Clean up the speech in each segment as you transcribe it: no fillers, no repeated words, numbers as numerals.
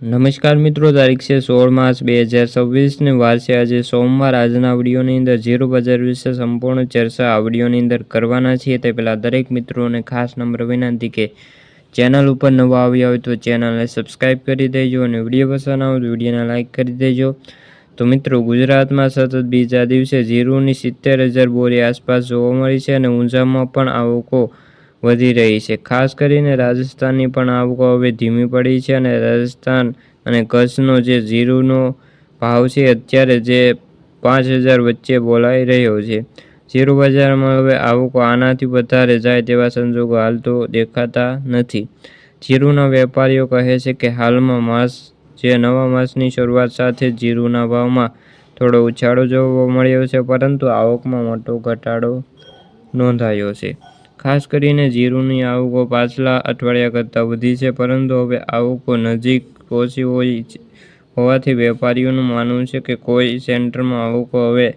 નમસ્કાર મિત્રો, તારીખ છે 16 માર્ચ 2026 ને વાર છે આજે સોમવાર। આજના વિડીયોની અંદર ઝીરો બજાર વિશે સંપૂર્ણ ચર્ચા આ વિડીયોની અંદર કરવાના છીએ। તે પહેલાં દરેક મિત્રોને ખાસ નમ્ર વિનંતી કે ચેનલ ઉપર નવા આવ્યા હોય તો ચેનલને સબસ્ક્રાઈબ કરી દેજો અને વિડીયો પસંદ આવે તો વિડીયોને લાઇક કરી દેજો। તો મિત્રો, ગુજરાતમાં સતત બીજા દિવસે જીરુની 70,000 બોરી આસપાસ જોવા મળી છે અને ઊંઝામાં પણ આવકો વધી રહી છે। ખાસ કરીને રાજસ્થાનની પણ આવકો હવે ધીમી પડી છે અને રાજસ્થાન અને કચ્છનો જે જીરુનો ભાવ છે અત્યારે જે 5,000 વચ્ચે બોલાઈ રહ્યો છે। જીરુ બજારમાં હવે આવકો આનાથી વધારે જાય તેવા સંજોગો હાલ તો દેખાતા નથી। જીરુના વેપારીઓ કહે છે કે હાલમાં નવા માસની શરૂઆત સાથે જીરુના ભાવમાં થોડો ઉછાળો જોવા મળ્યો છે, પરંતુ આવકમાં મોટો ઘટાડો નોંધાયો છે। ખાસ કરીને જીરુની આવકો પાછલા અઠવાડિયા કરતાં વધી છે, પરંતુ હવે આવકો નજીક પહોંચી હોવાથી વેપારીઓનું માનવું છે કે કોઈ સેન્ટરમાં આવકો હવે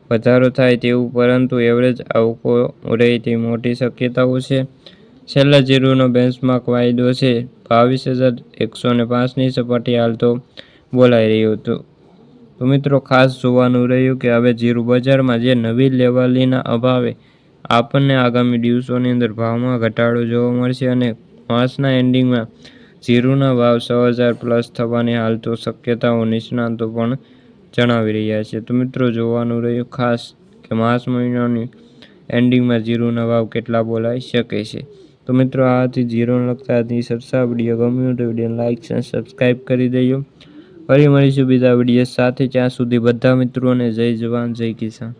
વધારો થાય તેવું, પરંતુ એવરેજ આવકો રહે તેવી મોટી શક્યતાઓ છે। છેલ્લા જીરુનો બેન્ચમાર્ક વાયદો છે 22,105ની સપાટી હાલ તો બોલાઈ રહ્યો હતો। તો મિત્રો, ખાસ જોવાનું રહ્યું કે હવે જીરુ બજારમાં જે નવી લેવાલીના અભાવે આપણને આગામી દિવસોની અંદર ભાવમાં ઘટાડો જોવા મળશે અને માસના એન્ડિંગમાં જીરુના ભાવ 6,000 પ્લસ થવાની હાલ તો શક્યતાઓ નિષ્ણાતો પણ જણાવી રહ્યા છે। તો મિત્રો, જોવાનું રહ્યું ખાસ કે માર્ચ મહિનાની એન્ડિંગમાં જીરુના ભાવ કેટલા બોલાઈ શકે છે। તો મિત્રો, આ હતી જીરુને લગતા આજની ચર્ચા। વિડીયો ગમ્યો તો વિડીયોને લાઇક અને સબસ્ક્રાઈબ કરી દેજો। ફરી મળીશું બીજા વિડીયો સાથે, ત્યાં સુધી બધા મિત્રોને જય જવાન જય કિસાન।